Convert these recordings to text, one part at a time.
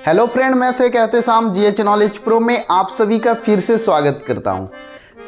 Hello friend, मैं से कहते शाम जीएच नॉलेज प्रो में आप सभी का फिर से स्वागत करता हूं।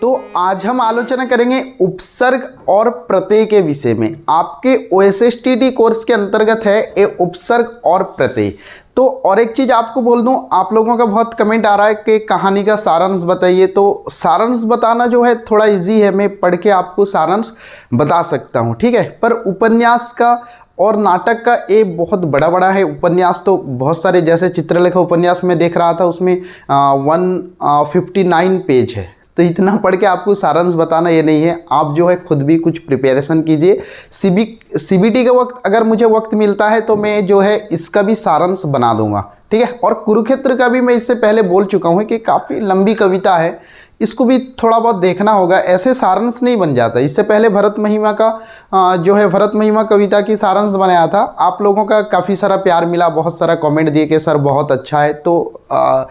तो आज हम आलोचना करेंगे उपसर्ग और प्रत्यय के विषय में। आपके OSSTT कोर्स के अंतर्गत है ये उपसर्ग और प्रत्यय। तो और एक चीज़ आपको बोल दूं, आप लोगों का बहुत कमेंट आ रहा है कि कहानी का सारांश बताइए। तो सारांश बताना जो है थोड़ा इजी है, मैं पढ़ के आपको सारांश बता सकता हूं, ठीक है। पर उपन्यास का और नाटक का ये बहुत बड़ा है। उपन्यास तो बहुत सारे, जैसे चित्रलेखा उपन्यास में देख रहा था, उसमें 159 पेज है। तो इतना पढ़ के आपको सारांश बताना ये नहीं है, आप जो है खुद भी कुछ प्रिपरेशन कीजिए। CBT के वक्त अगर मुझे वक्त मिलता है तो मैं जो है इसका भी सारांश बना दूंगा, ठीक है। और कुरुक्षेत्र का भी मैं इससे पहले बोल चुका हूँ कि काफ़ी लंबी कविता है, इसको भी थोड़ा बहुत देखना होगा, ऐसे सारांश नहीं बन जाता। इससे पहले भरत महिमा का जो है भरत महिमा कविता की सारांश बनाया था, आप लोगों का काफ़ी सारा प्यार मिला, बहुत सारा कमेंट दिए कि सर बहुत अच्छा है। तो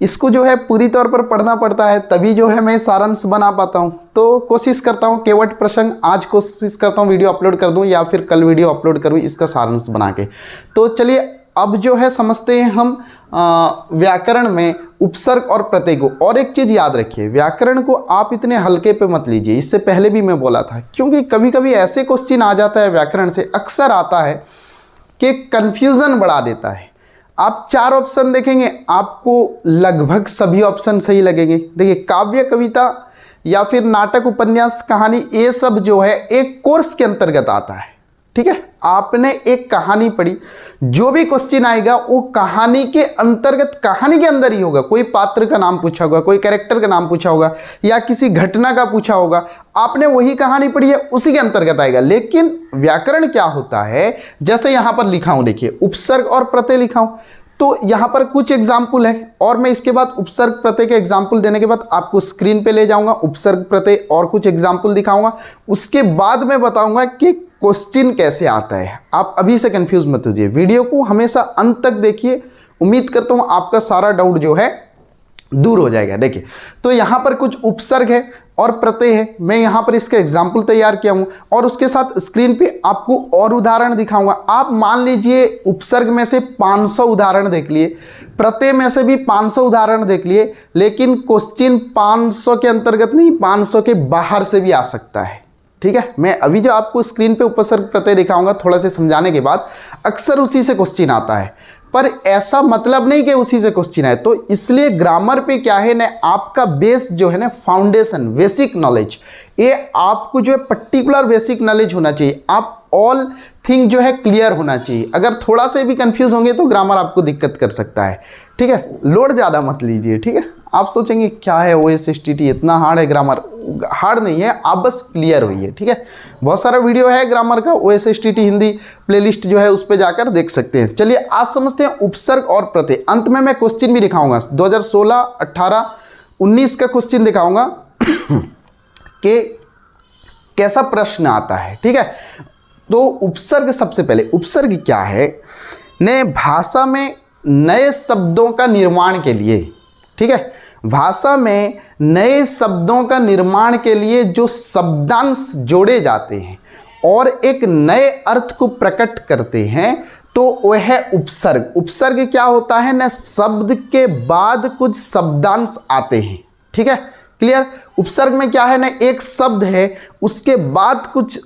इसको जो है पूरी तौर पर पढ़ना पड़ता है, तभी जो है मैं सारांश बना पाता हूँ। तो कोशिश करता हूँ केवट प्रसंग आज कोशिश करता हूँ वीडियो अपलोड कर दूँ या फिर कल वीडियो अपलोड करूँ इसका सारांश बना के। तो चलिए अब जो है समझते हैं हम व्याकरण में उपसर्ग और प्रत्यय को। और एक चीज़ याद रखिए, व्याकरण को आप इतने हल्के पे मत लीजिए, इससे पहले भी मैं बोला था, क्योंकि कभी कभी ऐसे क्वेश्चन आ जाता है व्याकरण से, अक्सर आता है कि कन्फ्यूज़न बढ़ा देता है। आप 4 ऑप्शन देखेंगे, आपको लगभग सभी ऑप्शन सही लगेंगे। देखिए, काव्य, कविता या फिर नाटक, उपन्यास, कहानी, ये सब जो है एक कोर्स के अंतर्गत आता है, ठीक है। आपने एक कहानी पढ़ी, जो भी क्वेश्चन आएगा वो कहानी के अंतर्गत, कहानी के अंदर ही होगा। कोई पात्र का नाम पूछा होगा, कोई कैरेक्टर का नाम पूछा होगा या किसी घटना का पूछा होगा, आपने वही कहानी पढ़ी है, उसी के अंतर्गत आएगा। लेकिन व्याकरण क्या होता है, जैसे यहां पर लिखा हूं, देखिए उपसर्ग और प्रत्यय लिखा हूं, तो यहाँ पर कुछ एग्जाम्पल है और मैं इसके बाद उपसर्ग प्रत्यय के एग्जाम्पल देने के बाद आपको स्क्रीन पे ले जाऊंगा, उपसर्ग प्रत्यय और कुछ एग्जाम्पल दिखाऊंगा। उसके बाद मैं बताऊंगा कि क्वेश्चन कैसे आता है। आप अभी से कंफ्यूज मत होइए, वीडियो को हमेशा अंत तक देखिए, उम्मीद करता हूँ आपका सारा डाउट जो है दूर हो जाएगा। देखिए, तो यहाँ पर कुछ उपसर्ग है और प्रत्यय है, मैं यहाँ पर इसका एग्जाम्पल तैयार किया हूँ और उसके साथ स्क्रीन पे आपको और उदाहरण दिखाऊंगा। आप मान लीजिए उपसर्ग में से 500 उदाहरण देख लिए, प्रत्यय में से भी 500 उदाहरण देख लिए, लेकिन क्वेश्चन 500 के अंतर्गत नहीं, 500 के बाहर से भी आ सकता है, ठीक है। मैं अभी जो आपको स्क्रीन पे उपसर्ग प्रत्यय दिखाऊंगा, थोड़ा से समझाने के बाद, अक्सर उसी से क्वेश्चन आता है, पर ऐसा मतलब नहीं कि उसी से क्वेश्चन आए। तो इसलिए ग्रामर पे क्या है ना, आपका बेस जो है ना, फाउंडेशन, बेसिक नॉलेज, ये आपको जो है पर्टिकुलर बेसिक नॉलेज होना चाहिए। आप ऑल थिंग जो है क्लियर होना चाहिए। अगर थोड़ा से भी कंफ्यूज होंगे तो ग्रामर आपको दिक्कत कर सकता है, ठीक है। लोड ज़्यादा मत लीजिए, ठीक है। आप सोचेंगे क्या है OSSTT, इतना हार्ड है ग्रामर? हार्ड नहीं है, आप बस क्लियर होइए, ठीक है। बहुत सारा वीडियो है ग्रामर का, OSSTT हिंदी प्लेलिस्ट जो है उस पर जाकर देख सकते हैं। चलिए आज समझते हैं उपसर्ग और प्रत्यय। अंत में मैं क्वेश्चन भी दिखाऊंगा, 2016, 18, 19 का क्वेश्चन दिखाऊंगा कि कैसा प्रश्न आता है, ठीक है। तो उपसर्ग, सबसे पहले उपसर्ग क्या है, नए भाषा में नए शब्दों का निर्माण के लिए, ठीक है, भाषा में नए शब्दों का निर्माण के लिए जो शब्दांश जोड़े जाते हैं और एक नए अर्थ को प्रकट करते हैं, तो वह है उपसर्ग। उपसर्ग क्या होता है ना, शब्द के बाद कुछ शब्दांश आते हैं, ठीक है, क्लियर। उपसर्ग में क्या है ना, एक शब्द है, उसके बाद कुछ,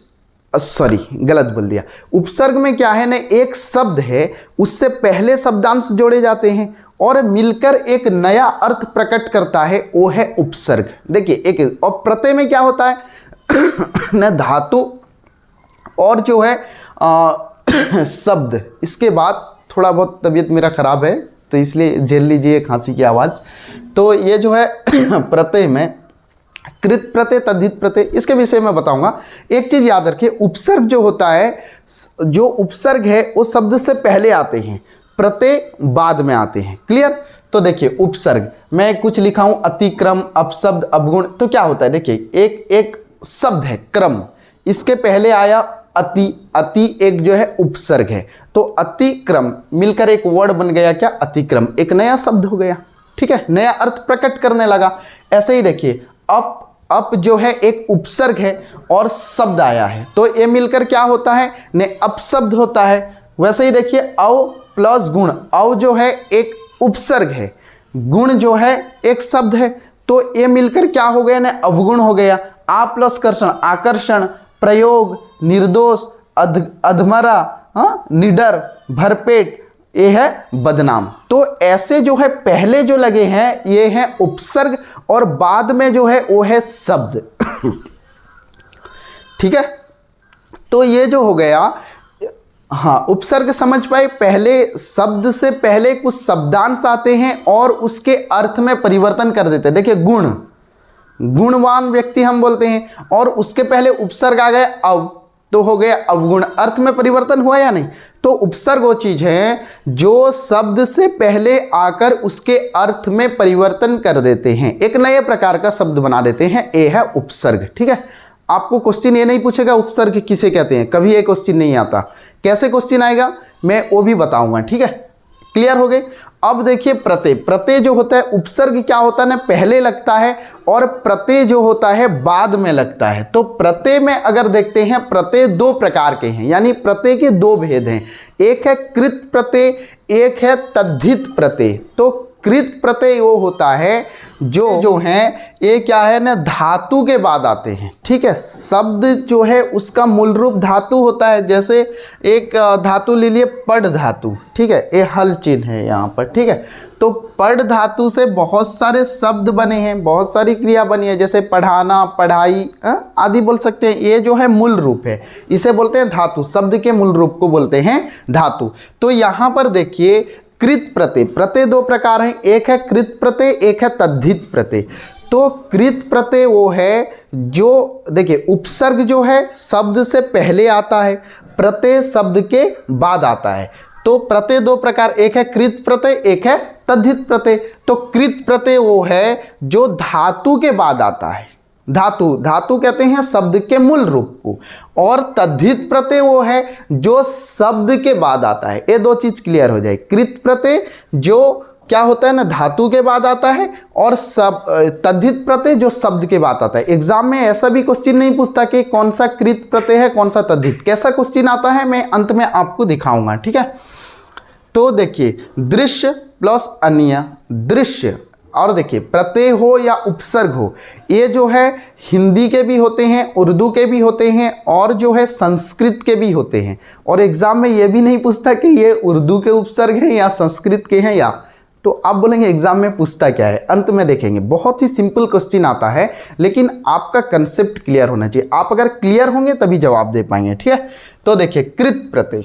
सॉरी गलत बोल दिया, उपसर्ग में क्या है ना, एक शब्द है, उससे पहले शब्दांश जोड़े जाते हैं और मिलकर एक नया अर्थ प्रकट करता है, वो है उपसर्ग। देखिए एक, और प्रत्यय में क्या होता है न, धातु और जो है शब्द। इसके बाद थोड़ा बहुत तबीयत मेरा खराब है तो इसलिए झेल लीजिए खांसी की आवाज़। तो ये जो है प्रत्यय में कृत प्रत्यय, तद्धित प्रत्यय, इसके विषय में बताऊंगा। एक चीज़ याद रखिए, उपसर्ग जो होता है, जो उपसर्ग है वो शब्द से पहले आते हैं, प्रत्यय बाद में आते हैं, क्लियर। तो देखिए उपसर्ग मैं कुछ लिखा हूं, अतिक्रम, अपशब्द, अपगुण, तो क्या होता है, देखिए एक शब्द है क्रम, इसके पहले आया अति, अति एक जो है उपसर्ग है, तो अतिक्रम मिलकर एक वर्ड बन गया, क्या, अतिक्रम, एक नया शब्द हो गया, ठीक है, नया अर्थ प्रकट करने लगा। ऐसे ही देखिए अप जो है एक उपसर्ग है और शब्द आया है, तो ये मिलकर क्या होता है ने अपशब्द होता है, वैसे ही देखिए अव प्लस गुण, अव जो है एक उपसर्ग है, गुण जो है एक शब्द है, तो ये मिलकर क्या हो गया ना, अवगुण हो गया। आ प्लस कर्षण आकर्षण, प्रयोग, निर्दोष, अधमरा, निडर, भरपेट, ये है बदनाम। तो ऐसे जो है पहले जो लगे हैं ये है उपसर्ग और बाद में जो है वो है शब्द। ठीक है, तो ये जो हो गया, हाँ उपसर्ग समझ पाए, पहले शब्द से पहले कुछ शब्दांश आते हैं और उसके अर्थ में परिवर्तन कर देते हैं। देखिए गुण, गुणवान व्यक्ति हम बोलते हैं, और उसके पहले उपसर्ग आ गया अव, तो हो गया अवगुण, अर्थ में परिवर्तन हुआ या नहीं। तो उपसर्ग वो चीज है जो शब्द से पहले आकर उसके अर्थ में परिवर्तन कर देते हैं, एक नए प्रकार का शब्द बना देते हैं, ये है उपसर्ग। ठीक है, आपको क्वेश्चन ये नहीं पूछेगा उपसर्ग किसे कहते हैं, कभी ये क्वेश्चन नहीं आता। कैसे क्वेश्चन आएगा मैं वो भी बताऊंगा। ठीक है, क्लियर हो गए। अब देखिए प्रत्यय, प्रत्यय जो होता है, उपसर्ग क्या होता है ना पहले लगता है और प्रत्यय जो होता है बाद में लगता है। तो प्रत्यय में अगर देखते हैं, प्रत्यय दो प्रकार के हैं, यानी प्रत्यय के दो भेद हैं, एक है कृत प्रत्यय, एक है तद्धित प्रत्यय। तो कृत प्रत्यय वो होता है जो है ये क्या है ना धातु के बाद आते हैं। ठीक है, शब्द जो है उसका मूल रूप धातु होता है, जैसे एक धातु ले लिए पढ़ धातु। ठीक है, ये हल चिन्ह है यहाँ पर। ठीक है, तो पढ़ धातु से बहुत सारे शब्द बने हैं, बहुत सारी क्रिया बनी है, जैसे पढ़ाना, पढ़ाई आदि बोल सकते हैं। ये जो है मूल रूप है, इसे बोलते हैं धातु, शब्द के मूल रूप को बोलते हैं धातु। तो यहाँ पर देखिए कृत प्रत्यय, प्रत्यय दो प्रकार हैं, एक है कृत प्रत्यय, एक है तद्धित प्रत्यय। तो कृत प्रत्यय वो है जो देखिए उपसर्ग जो है शब्द से पहले आता है, प्रत्यय शब्द के बाद आता है। तो प्रत्यय दो प्रकार, एक है कृत प्रत्यय, एक है तद्धित प्रत्यय। तो कृत प्रत्यय वो है जो धातु के बाद आता है, धातु, धातु कहते हैं शब्द के मूल रूप को, और तद्धित प्रत्यय वो है जो शब्द के बाद आता है। ये दो चीज क्लियर हो जाए। कृत प्रत्यय जो क्या होता है ना धातु के बाद आता है, और तद्धित प्रत्यय जो शब्द के बाद आता है। एग्जाम में ऐसा भी क्वेश्चन नहीं पूछता कि कौन सा कृत प्रत्यय है कौन सा तद्धित, कैसा क्वेश्चन आता है मैं अंत में आपको दिखाऊंगा। ठीक है, तो देखिए दृश्य प्लस अन्य, दृश्य, और देखिए प्रत्यय हो या उपसर्ग हो, ये जो है हिंदी के भी होते हैं, उर्दू के भी होते हैं, और जो है संस्कृत के भी होते हैं। और एग्जाम में ये भी नहीं पूछता कि ये उर्दू के उपसर्ग हैं या संस्कृत के हैं, या तो आप बोलेंगे एग्जाम में पूछता क्या है, अंत में देखेंगे। बहुत ही सिंपल क्वेश्चन आता है, लेकिन आपका कंसेप्ट क्लियर होना चाहिए। आप अगर क्लियर होंगे तभी जवाब दे पाएंगे। ठीक है, तो देखिए कृत प्रत्यय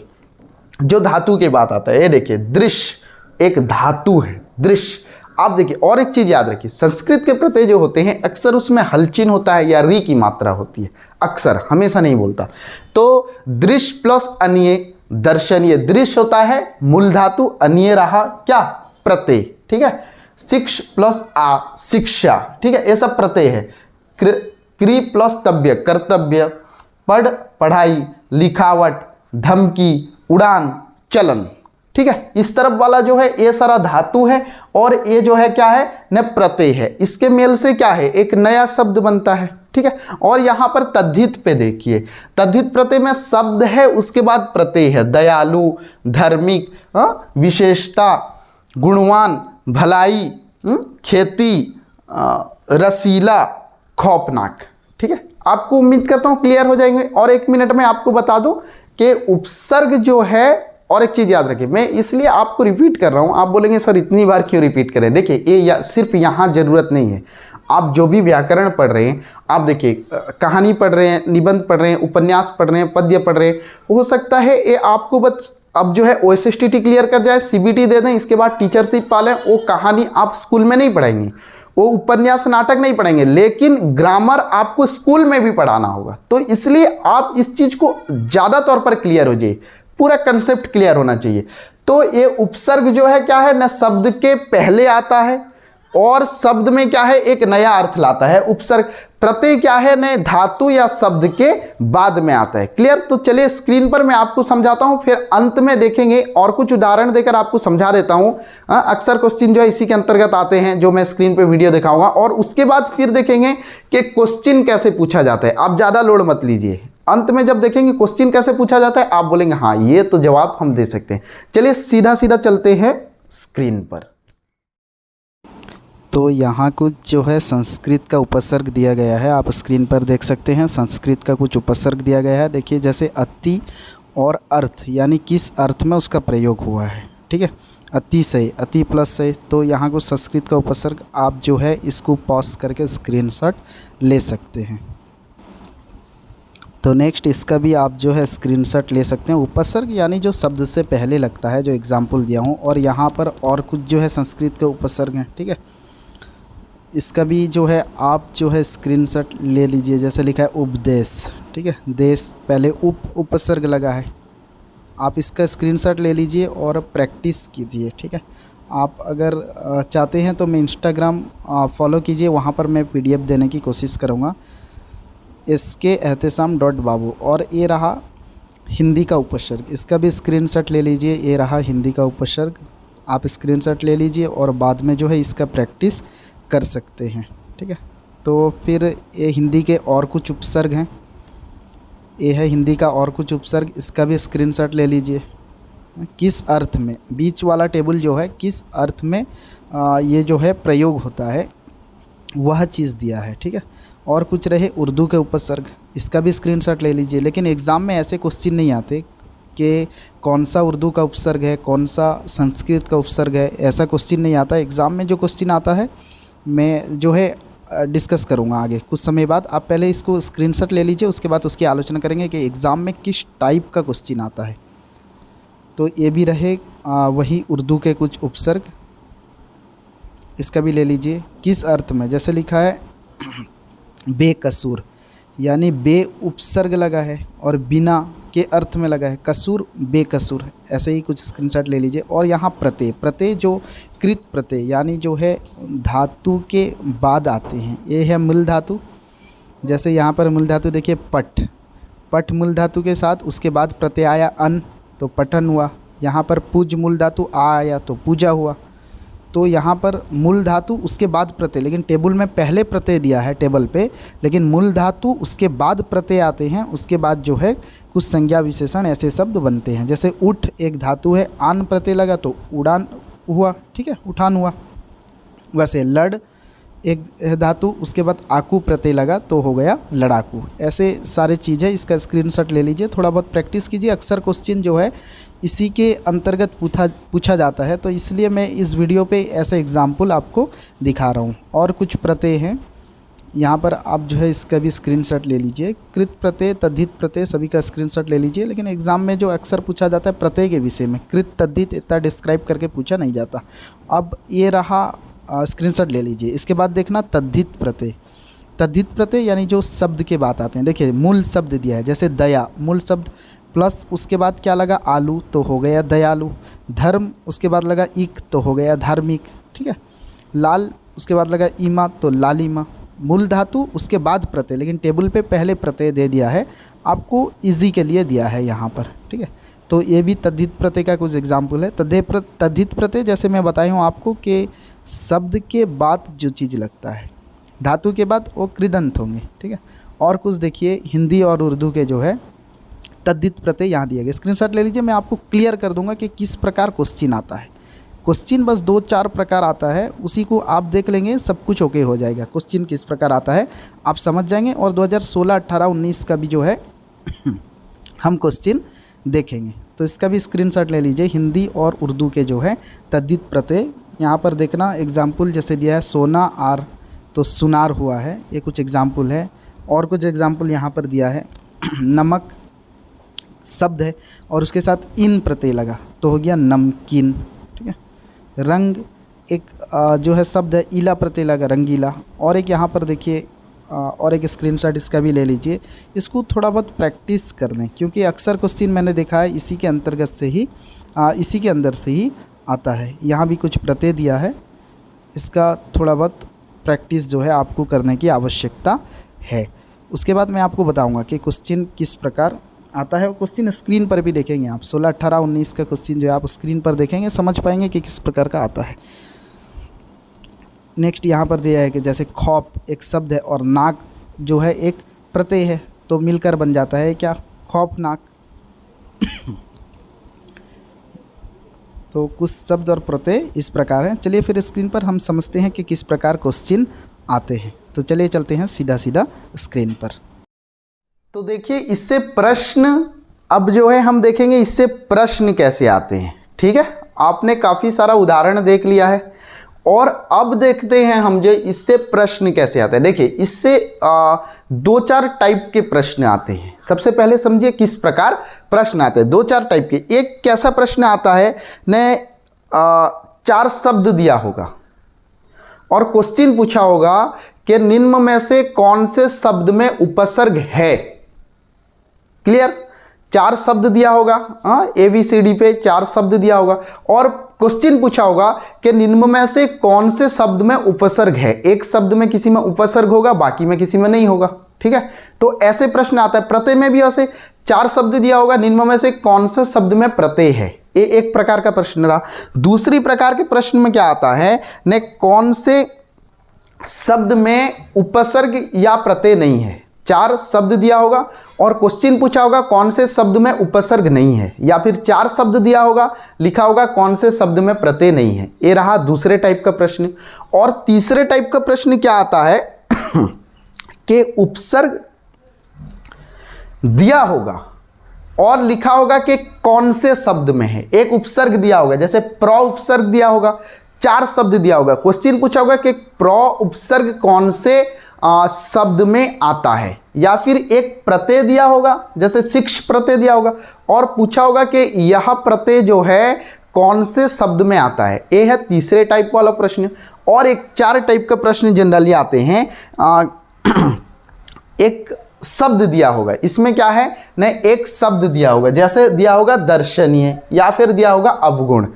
जो धातु के बाद आता है, ये देखिए दृश्य एक धातु है, दृश्य। आप देखिए और एक चीज याद रखिए, संस्कृत के प्रत्यय जो होते हैं अक्सर उसमें हलचिन होता है या री की मात्रा होती है, अक्सर, हमेशा नहीं बोलता। तो दृश्य प्लस अन्य दर्शनीय, दृश्य होता है मूल धातु, अन्य रहा क्या प्रत्यय। ठीक है, शिक्ष प्लस आ शिक्षा। ठीक है, ये सब प्रत्यय है। क्रि प्लस तव्य कर्तव्य, पढ़ पढ़ाई, लिखावट, धमकी, उड़ान, चलन। ठीक है, इस तरफ वाला जो है ये सारा धातु है, और ये जो है क्या है न प्रत्यय है। इसके मेल से क्या है एक नया शब्द बनता है। ठीक है, और यहाँ पर तद्धित पे देखिए, तद्धित प्रत्यय में शब्द है उसके बाद प्रत्यय है, दयालु, धार्मिक, विशेषता, गुणवान, भलाई, खेती, रसीला, खौफनाक। ठीक है, आपको उम्मीद करता हूँ क्लियर हो जाएंगे। और एक मिनट में आपको बता दूं कि उपसर्ग जो है, और एक चीज़ याद रखिए, मैं इसलिए आपको रिपीट कर रहा हूँ, आप बोलेंगे सर इतनी बार क्यों रिपीट करें। देखिए ये सिर्फ यहाँ ज़रूरत नहीं है, आप जो भी व्याकरण पढ़ रहे हैं, आप देखिए कहानी पढ़ रहे हैं, निबंध पढ़ रहे हैं, उपन्यास पढ़ रहे हैं, पद्य पढ़ रहे हैं, हो सकता है ये आपको बस अब जो है OSSTT क्लियर कर जाए, CBT दे दें, इसके बाद टीचरशिप पालें। वो कहानी आप स्कूल में नहीं पढ़ाएंगे, वो उपन्यास नाटक नहीं पढ़ेंगे, लेकिन ग्रामर आपको स्कूल में भी पढ़ाना होगा। तो इसलिए आप इस चीज़ को ज़्यादा तौर पर क्लियर हो जाइए, पूरा कंसेप्ट क्लियर होना चाहिए। तो ये उपसर्ग जो है क्या है न शब्द के पहले आता है, और शब्द में क्या है एक नया अर्थ लाता है उपसर्ग। प्रत्यय क्या है न धातु या शब्द के बाद में आता है। क्लियर? तो चलिए स्क्रीन पर मैं आपको समझाता हूं, फिर अंत में देखेंगे और कुछ उदाहरण देकर आपको समझा देता हूं। अक्सर क्वेश्चन जो है इसी के अंतर्गत आते हैं, जो मैं स्क्रीन पर वीडियो दिखाऊंगा, और उसके बाद फिर देखेंगे कि क्वेश्चन कैसे पूछा जाता है। आप ज़्यादा लोड मत लीजिए, अंत में जब देखेंगे क्वेश्चन कैसे पूछा जाता है, आप बोलेंगे हाँ ये तो जवाब हम दे सकते हैं। चलिए सीधा सीधा चलते हैं स्क्रीन पर। तो यहाँ कुछ जो है संस्कृत का उपसर्ग दिया गया है, आप स्क्रीन पर देख सकते हैं। संस्कृत का कुछ उपसर्ग दिया गया है, देखिए जैसे अति और अर्थ, यानी किस अर्थ में उसका प्रयोग हुआ है, ठीक है। अतिशय, अति प्लस से, तो यहाँ कुछ संस्कृत का उपसर्ग आप जो है इसको पॉज करके स्क्रीनशॉट ले सकते हैं। तो नेक्स्ट इसका भी आप जो है स्क्रीनशॉट ले सकते हैं। उपसर्ग यानी जो शब्द से पहले लगता है, जो एग्जाम्पल दिया हूँ, और यहाँ पर और कुछ जो है संस्कृत के उपसर्ग हैं, ठीक है। इसका भी जो है आप जो है स्क्रीनशॉट ले लीजिए। जैसे लिखा है उपदेश, ठीक है, देश पहले उपसर्ग लगा है, आप इसका स्क्रीनशॉट ले लीजिए और प्रैक्टिस कीजिए, ठीक है। आप अगर चाहते हैं तो मैं इंस्टाग्राम फॉलो कीजिए, वहाँ पर मैं PDF देने की कोशिश करूँगा, SK_एहतेशाम.बाबू। और ये रहा हिंदी का उपसर्ग, इसका भी स्क्रीनशॉट ले लीजिए। ये रहा हिंदी का उपसर्ग, आप स्क्रीनशॉट ले लीजिए और बाद में जो है इसका प्रैक्टिस कर सकते हैं, ठीक है। तो फिर ये हिंदी के और कुछ उपसर्ग हैं, ये है हिंदी का और कुछ उपसर्ग, इसका भी स्क्रीनशॉट ले लीजिए। किस अर्थ में, बीच वाला टेबल जो है किस अर्थ में ये जो है प्रयोग होता है वह चीज़ दिया है, ठीक है। और कुछ रहे उर्दू के उपसर्ग, इसका भी स्क्रीनशॉट ले लीजिए। लेकिन एग्ज़ाम में ऐसे क्वेश्चन नहीं आते कि कौन सा उर्दू का उपसर्ग है, कौन सा संस्कृत का उपसर्ग है, ऐसा क्वेश्चन नहीं आता। एग्ज़ाम में जो क्वेश्चन आता है मैं जो है डिस्कस करूँगा आगे कुछ समय बाद। आप पहले इसको स्क्रीनशॉट ले लीजिए, उसके बाद उसकी आलोचना करेंगे कि एग्ज़ाम में किस टाइप का क्वेश्चन आता है। तो ये भी रहे वही उर्दू के कुछ उपसर्ग, इसका भी ले लीजिए। किस अर्थ में, जैसे लिखा है बेकसूर, यानी बे उपसर्ग लगा है और बिना के अर्थ में लगा है, कसूर बेकसूर, ऐसे ही कुछ स्क्रीनशॉट ले लीजिए। और यहाँ प्रत्यय, प्रत्यय जो कृत प्रत्यय यानी जो है धातु के बाद आते हैं, ये है मूल धातु। जैसे यहाँ पर मूल धातु देखिए पठ, पठ मूल धातु के साथ उसके बाद प्रत्यय आया अन, तो पठन हुआ। यहाँ पर पूज मूल धातु आ आया तो पूजा हुआ। तो यहाँ पर मूल धातु उसके बाद प्रत्यय, लेकिन टेबल में पहले प्रत्यय दिया है टेबल पे, लेकिन मूल धातु उसके बाद प्रत्यय आते हैं, उसके बाद जो है कुछ संज्ञा विशेषण ऐसे शब्द बनते हैं। जैसे उठ एक धातु है, आन प्रत्यय लगा तो उड़ान हुआ, ठीक है, उठान हुआ। वैसे लड़ एक धातु, उसके बाद आकू प्रत्यय लगा तो हो गया लड़ाकू। ऐसे सारे चीज़ है, इसका स्क्रीनशॉट ले लीजिए, थोड़ा बहुत प्रैक्टिस कीजिए। अक्सर क्वेश्चन जो है इसी के अंतर्गत पूछा जाता है, तो इसलिए मैं इस वीडियो पे ऐसे एग्जाम्पल आपको दिखा रहा हूँ। और कुछ प्रत्यय हैं यहाँ पर, आप जो है इसका भी स्क्रीनशॉट ले लीजिए। कृत प्रत्यय, तद्धित प्रत्यय, सभी का स्क्रीनशॉट ले लीजिए। लेकिन एग्ज़ाम में जो अक्सर पूछा जाता है प्रत्यय के विषय में, कृत तद्धित इतना डिस्क्राइब करके पूछा नहीं जाता। अब ये रहा, स्क्रीनशॉट ले लीजिए। इसके बाद देखना तद्धित प्रत्यय, तद्धित प्रत्यय यानी जो शब्द के बाद आते हैं। देखिए मूल शब्द दिया है, जैसे दया, मूल शब्द प्लस उसके बाद क्या लगा आलू तो हो गया दयालु। धर्म उसके बाद लगा इक तो हो गया धार्मिक, ठीक है। लाल उसके बाद लगा ईमा तो लालिमा। मूल धातु उसके बाद प्रत्यय, लेकिन टेबल पे पहले प्रत्यय दे दिया है, आपको इजी के लिए दिया है यहाँ पर, ठीक है। तो ये भी तद्धित प्रत्यय का कुछ एग्जाम्पल है। तद्धित प्रत्यय जैसे मैं बताई हूँ आपको कि शब्द के बाद जो चीज़ लगता है, धातु के बाद वो कृदंत होंगे, ठीक है। और कुछ देखिए हिंदी और उर्दू के जो है तद्धित प्रत्यय यहाँ दिए गए, स्क्रीनशॉट ले लीजिए। मैं आपको क्लियर कर दूंगा कि किस प्रकार क्वेश्चन आता है। क्वेश्चन बस 2-4 प्रकार आता है, उसी को आप देख लेंगे, सब कुछ ओके हो जाएगा। क्वेश्चन किस प्रकार आता है आप समझ जाएंगे। और 2016, 18, 19 का भी जो है हम क्वेश्चन देखेंगे, तो इसका भी स्क्रीनशॉट ले लीजिए। हिंदी और उर्दू के जो है तद्धित प्रत्यय यहाँ पर देखना। एग्जाम्पल जैसे दिया है सोना आर तो सुनार हुआ है, ये कुछ एग्जाम्पल है। और कुछ एग्जाम्पल यहाँ पर दिया है, नमक शब्द है और उसके साथ इन प्रत्यय लगा तो हो गया नमकीन, ठीक है। रंग एक जो है शब्द है, ईला प्रत्यय लगा रंगीला। और एक यहाँ पर देखिए और एक स्क्रीनशॉट इसका भी ले लीजिए। इसको थोड़ा बहुत प्रैक्टिस कर लें, क्योंकि अक्सर क्वेश्चन मैंने देखा है इसी के अंतर्गत से ही इसी के अंदर से ही आता है। यहाँ भी कुछ प्रत्यय दिया है, इसका थोड़ा बहुत प्रैक्टिस जो है आपको करने की आवश्यकता है। उसके बाद मैं आपको बताऊंगा कि क्वेश्चन किस प्रकार आता है। क्वेश्चन स्क्रीन पर भी देखेंगे आप, 16, 18, 19 का क्वेश्चन जो है आप स्क्रीन पर देखेंगे, समझ पाएंगे कि किस प्रकार का आता है। नेक्स्ट यहाँ पर दिया है कि जैसे खौफ एक शब्द है और नाक जो है एक प्रत्यय है, तो मिलकर बन जाता है क्या, खौफनाक। तो कुछ शब्द और प्रत्यय इस प्रकार हैं। चलिए फिर स्क्रीन पर हम समझते हैं कि किस प्रकार क्वेश्चन आते हैं। तो चलिए चलते हैं सीधा सीधा स्क्रीन पर। तो देखिए इससे प्रश्न, अब जो है हम देखेंगे इससे प्रश्न कैसे आते हैं। ठीक है, आपने काफ़ी सारा उदाहरण देख लिया है और अब देखते हैं हम जो इससे प्रश्न कैसे आते हैं। देखिए इससे 2-4 टाइप के प्रश्न आते हैं। सबसे पहले समझिए किस प्रकार प्रश्न आते हैं। 2-4 टाइप के। एक कैसा प्रश्न आता है ने 4 शब्द दिया होगा और क्वेश्चन पूछा होगा कि निम्न में से कौन से शब्द में उपसर्ग है। क्लियर, 4 शब्द दिया होगा, ABCD पे 4 शब्द दिया होगा और क्वेश्चन पूछा होगा कि निम्न में से कौन से शब्द में उपसर्ग है। एक शब्द में किसी में उपसर्ग होगा, बाकी में किसी में नहीं होगा। ठीक है, तो ऐसे प्रश्न आता है। प्रत्यय में भी ऐसे 4 शब्द दिया होगा, निम्न में से कौन से शब्द में प्रत्यय है। ये एक प्रकार का प्रश्न रहा। दूसरी प्रकार के प्रश्न में क्या आता है ने कौन से शब्द में उपसर्ग या प्रत्यय नहीं है। 4 शब्द दिया होगा और क्वेश्चन पूछा होगा कौन से शब्द में उपसर्ग नहीं है, या फिर 4 शब्द दिया होगा, लिखा होगा कौन से शब्द में प्रत्यय नहीं है। ये रहा दूसरे टाइप का प्रश्न। और तीसरे टाइप का प्रश्न क्या आता है कि उपसर्ग दिया होगा और लिखा होगा कि कौन से शब्द में है। एक उपसर्ग दिया होगा, जैसे प्र उपसर्ग दिया होगा, 4 शब्द दिया होगा, क्वेश्चन पूछा होगा कि प्र उपसर्ग कौन से शब्द में आता है, या फिर एक प्रत्यय दिया होगा, जैसे शिक्ष प्रत्यय दिया होगा और पूछा होगा कि यह प्रत्यय जो है कौन से शब्द में आता है। ये है तीसरे टाइप वाला प्रश्न। और एक 4 टाइप का प्रश्न जनरली आते हैं। एक शब्द दिया होगा, इसमें क्या है न, एक शब्द दिया होगा, जैसे दिया होगा दर्शनीय या फिर दिया होगा अवगुण।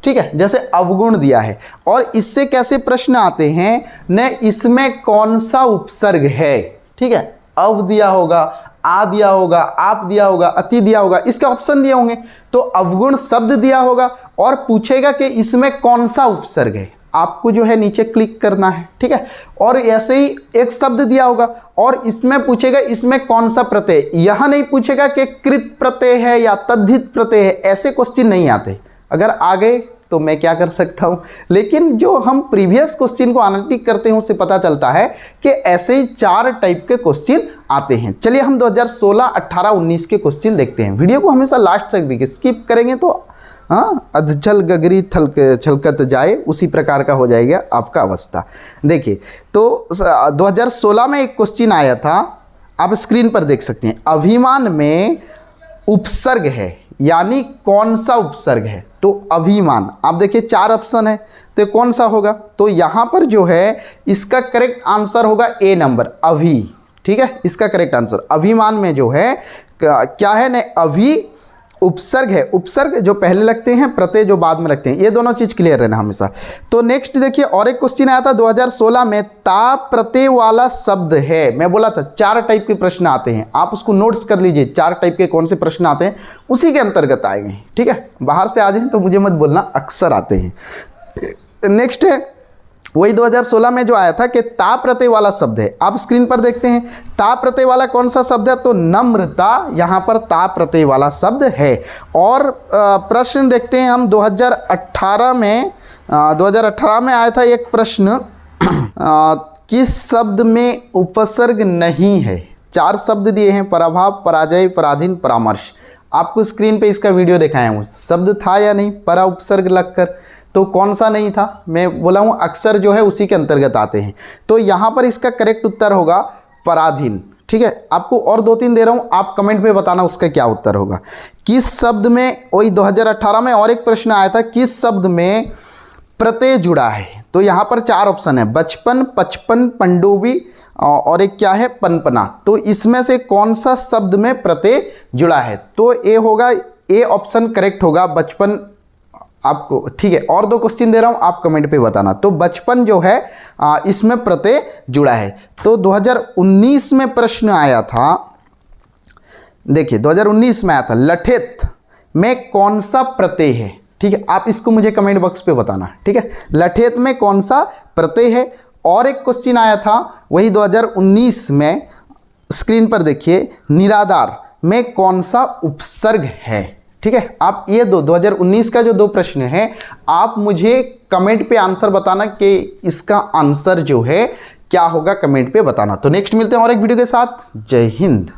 ठीक है, जैसे अवगुण दिया है और इससे कैसे प्रश्न आते हैं न, इसमें कौन सा उपसर्ग है। ठीक है, अव दिया होगा, आ दिया होगा, आप दिया होगा, अति दिया होगा, इसके ऑप्शन दिए होंगे। तो अवगुण शब्द दिया होगा और पूछेगा कि इसमें कौन सा उपसर्ग है। आपको जो है नीचे क्लिक करना है। ठीक है, और ऐसे ही एक शब्द दिया होगा और इसमें पूछेगा इसमें कौन सा प्रत्यय। यह नहीं पूछेगा कि कृत प्रत्यय है या तद्धित प्रत्यय है, ऐसे क्वेश्चन नहीं आते। अगर आ गए तो मैं क्या कर सकता हूं, लेकिन जो हम प्रीवियस क्वेश्चन को एनालिटिक करते हैं उससे पता चलता है कि ऐसे ही 4 टाइप के क्वेश्चन आते हैं। चलिए हम 2016, 18, 19 के क्वेश्चन देखते हैं। वीडियो को हमेशा लास्ट तक देखिए, स्किप करेंगे तो अधजल गगरी छलकत जाए, उसी प्रकार का हो जाएगा आपका अवस्था। देखिए तो 2016 में एक क्वेश्चन आया था, आप स्क्रीन पर देख सकते हैं। अभिमान में उपसर्ग है, यानी कौन सा उपसर्ग है। तो अभिमान, आप देखिए 4 ऑप्शन है, तो कौन सा होगा। तो यहाँ पर जो है इसका करेक्ट आंसर होगा ए नंबर, अभी। ठीक है, इसका करेक्ट आंसर अभिमान में जो है क्या है न, अभी उपसर्ग है। उपसर्ग जो पहले लगते हैं, प्रत्यय जो बाद में लगते हैं, ये दोनों चीज क्लियर रहना हमेशा। तो नेक्स्ट देखिए, और एक क्वेश्चन आया था 2016 में, ता प्रत्यय वाला शब्द है। मैं बोला था 4 टाइप के प्रश्न आते हैं, आप उसको नोट्स कर लीजिए। 4 टाइप के कौन से प्रश्न आते हैं उसी के अंतर्गत आएंगे। ठीक है, बाहर से आ जाए तो मुझे मत बोलना, अक्सर आते हैं। नेक्स्ट है वही 2016 में जो आया था कि ता प्रत्यय वाला शब्द है। आप स्क्रीन पर देखते हैं ता प्रत्यय वाला कौन सा शब्द है, तो नम्रता यहाँ पर ता प्रत्यय वाला शब्द है। और प्रश्न देखते हैं हम 2018 में आया था एक प्रश्न, किस शब्द में उपसर्ग नहीं है। 4 शब्द दिए हैं, पराभाव, पराजय, पराधीन, परामर्श। आपको स्क्रीन पे इसका वीडियो दिखाया हूँ, शब्द था या नहीं, परा उपसर्ग लगकर, तो कौन सा नहीं था। मैं बोला हूँ अक्सर जो है उसी के अंतर्गत आते हैं। तो यहाँ पर इसका करेक्ट उत्तर होगा पराधीन। ठीक है, आपको और 2-3 दे रहा हूँ, आप कमेंट में बताना उसका क्या उत्तर होगा। किस शब्द में, वही 2018 में और एक प्रश्न आया था, किस शब्द में प्रत्यय जुड़ा है। तो यहाँ पर 4 ऑप्शन है, बचपन, पचपन, पंडुबी और एक क्या है, पनपना। तो इसमें से कौन सा शब्द में प्रत्यय जुड़ा है। तो ए होगा, ए ऑप्शन करेक्ट होगा, बचपन आपको। ठीक है, और 2 क्वेश्चन दे रहा हूं, आप कमेंट पे बताना। तो बचपन जो है इसमें प्रत्यय जुड़ा है। तो 2019 में प्रश्न आया था, देखिए 2019 में आया था, लठेत में कौन सा प्रत्यय है। ठीक है, आप इसको मुझे कमेंट बॉक्स पे बताना। ठीक है, लठेत में कौन सा प्रत्यय है। और एक क्वेश्चन आया था वही 2019 में, स्क्रीन पर देखिए, निराधार में कौन सा उपसर्ग है। ठीक है, आप ये 2019 का जो 2 प्रश्न है, आप मुझे कमेंट पे आंसर बताना कि इसका आंसर जो है क्या होगा, कमेंट पे बताना। तो नेक्स्ट मिलते हैं और एक वीडियो के साथ। जय हिंद।